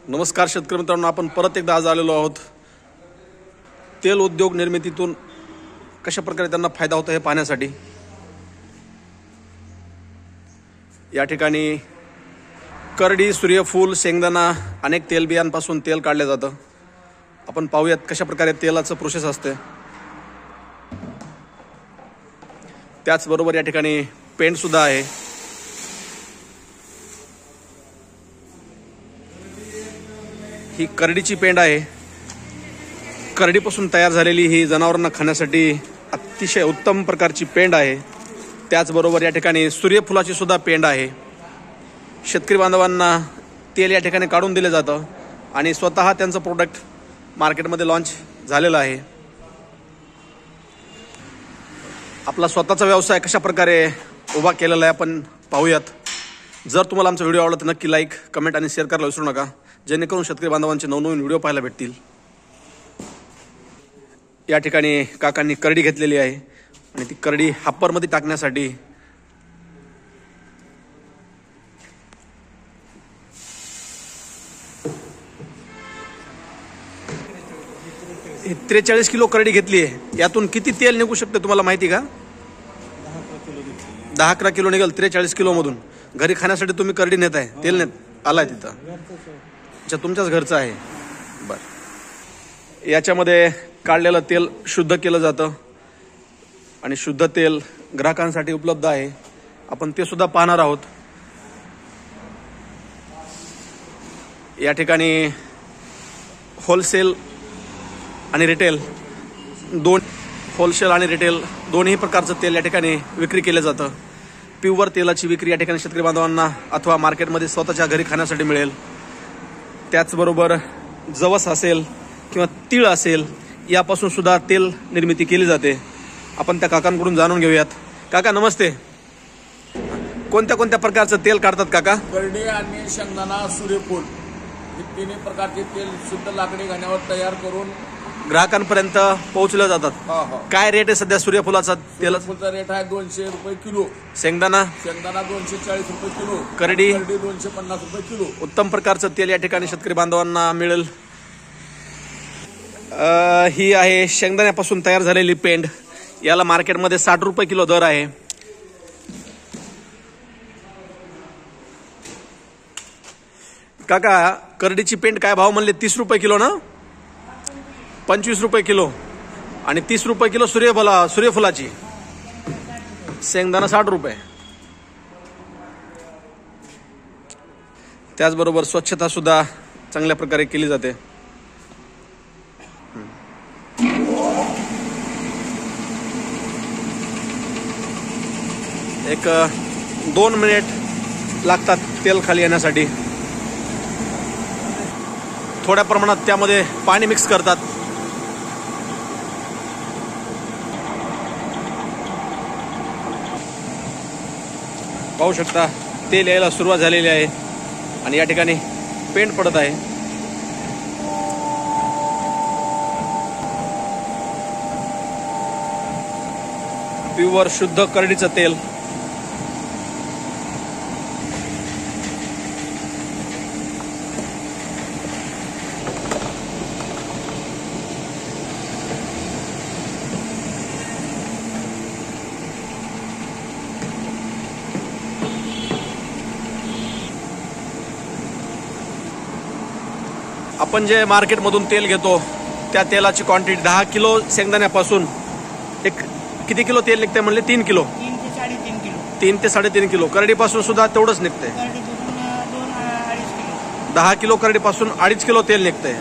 नमस्कार शेतकरी मित्रांनो, आपण परत एकदा आज आलेलो आहोत तेल उद्योग निर्मितीतून कशा प्रकारे त्यांना फायदा होतो हे पाहण्यासाठी। या ठिकाणी करडी, सूर्यफूल, शेंगदाणा अनेक तेलबियांपासून तेल काढले जातं। आपण पाहूयात कशा प्रकारे तेलाचं प्रोसेस असते। त्याचबरोबर या ठिकाणी पेंट सुद्धा आहे। ही करडीची पेंड आहे। करडीपासून तयार झालेली ही जनावरांना खाण्यासाठी अतिशय उत्तम प्रकारची पेंड आहे। त्याचबरोबर या ठिकाणी सूर्यफुलाची सुद्धा पेंड आहे। शेतकरी बांधवांना तेल या ठिकाणी काढून दिले जातं आणि स्वतः त्यांचं प्रोडक्ट मार्केटमध्ये लॉन्च झालेलं आहे। आपला स्वतःचा व्यवसाय कशा प्रकारे उभा केलेला आहे आपण पाहूयात। जर तुम्हाला आमचा व्हिडिओ आवडला तर नक्की लाईक, कमेंट आणि शेअर करायला विसरू नका, जेणेकरून शेतकरी बांधवांचे नवनवीन व्हिडिओ पाहायला भेटतील। या ठिकाणी काकांनी करडी घेतलेली आहे आणि ती करडी हाप्परमध्ये टाकण्यासाठी ही 43 किलो करडी घेतली आहे। यातून किती तेल निघू शकते तुम्हाला माहिती का? 10-11 किलो निघेल 43 किलो मधून। घरी खाण्यासाठी तुम्ही करडी नेताय, तेल नेत आलाय तिथं? अच्छा, तुमच्याच घरचं आहे। बर, याच्यामध्ये काढलेलं तेल शुद्ध केलं जातं आणि शुद्ध तेल ग्राहकांसाठी उपलब्ध आहे। आपण ते सुद्धा पाहणार आहोत। या ठिकाणी होलसेल आणि रिटेल दोन्ही प्रकारचं तेल या ठिकाणी विक्री केलं जातं। प्युअर तेलाची विक्री या ठिकाणी शेतकरी बांधवांना अथवा मार्केटमध्ये स्वतःच्या घरी खाण्यासाठी मिळेल। त्याचबरोबर जवस असेल किंवा तीळ असेल यापासून सुद्धा तेल निर्मिती केली जाते। आपण त्या काकांकडून जाणून घेऊयात। काका नमस्ते, कोणत्या कोणत्या प्रकारचं तेल काढतात काका? करडी आणि शेंगदाणा, सूर्यफूल हे तिन्ही प्रकारचे तेल शुद्ध लाकडी घाण्यावर तयार करून ग्राहकांपर्यंत पोहोचले जातात। काय रेट आहे सध्या सूर्यफुलाचा तेल? सूर्यफूलचा रेट आहे 200 रुपये किलो। शेंगदाणा 240 रुपये किलो। करडी 250 रुपये किलो। उत्तम प्रकारचं तेल या ठिकाणी शेतकरी बांधवांना मिळेल। ही आहे शेंगदाण्यापासून तयार झालेली पेंड। याला मार्केटमध्ये 60 रुपये किलो दर आहे। काका करडीची पेंड काय भाव म्हणले? 30 रुपये किलो ना? 25 रुपये किलो आणि 30 रुपये किलो सूर्यफुलाची। शेंगदाणा 60 रुपये। त्याचबरोबर स्वच्छता सुद्धा चांगल्या प्रकारे केली जाते। एक 2 मिनिट लागतात तेल खाली येण्यासाठी। थोड्या प्रमाणात त्यामध्ये पाणी मिक्स करतात। पाहू शकता तेल यायला सुरुवात झालेली आहे आणि या ठिकाणी पेंट पडत आहे। प्युअर शुद्ध करडीचं तेल। आपण जे मार्केटमधून तेल घेतो त्या तेलाची क्वांटिटी 10 किलो शेंगदाण्यापासून एक किती किलो तेल निघते म्हणले? 3 किलो, 3 ते 3.5 किलो। करडीपासून सुद्धा तेवढंच निघते। 10 किलो करडीपासून 2.5 किलो तेल निघते।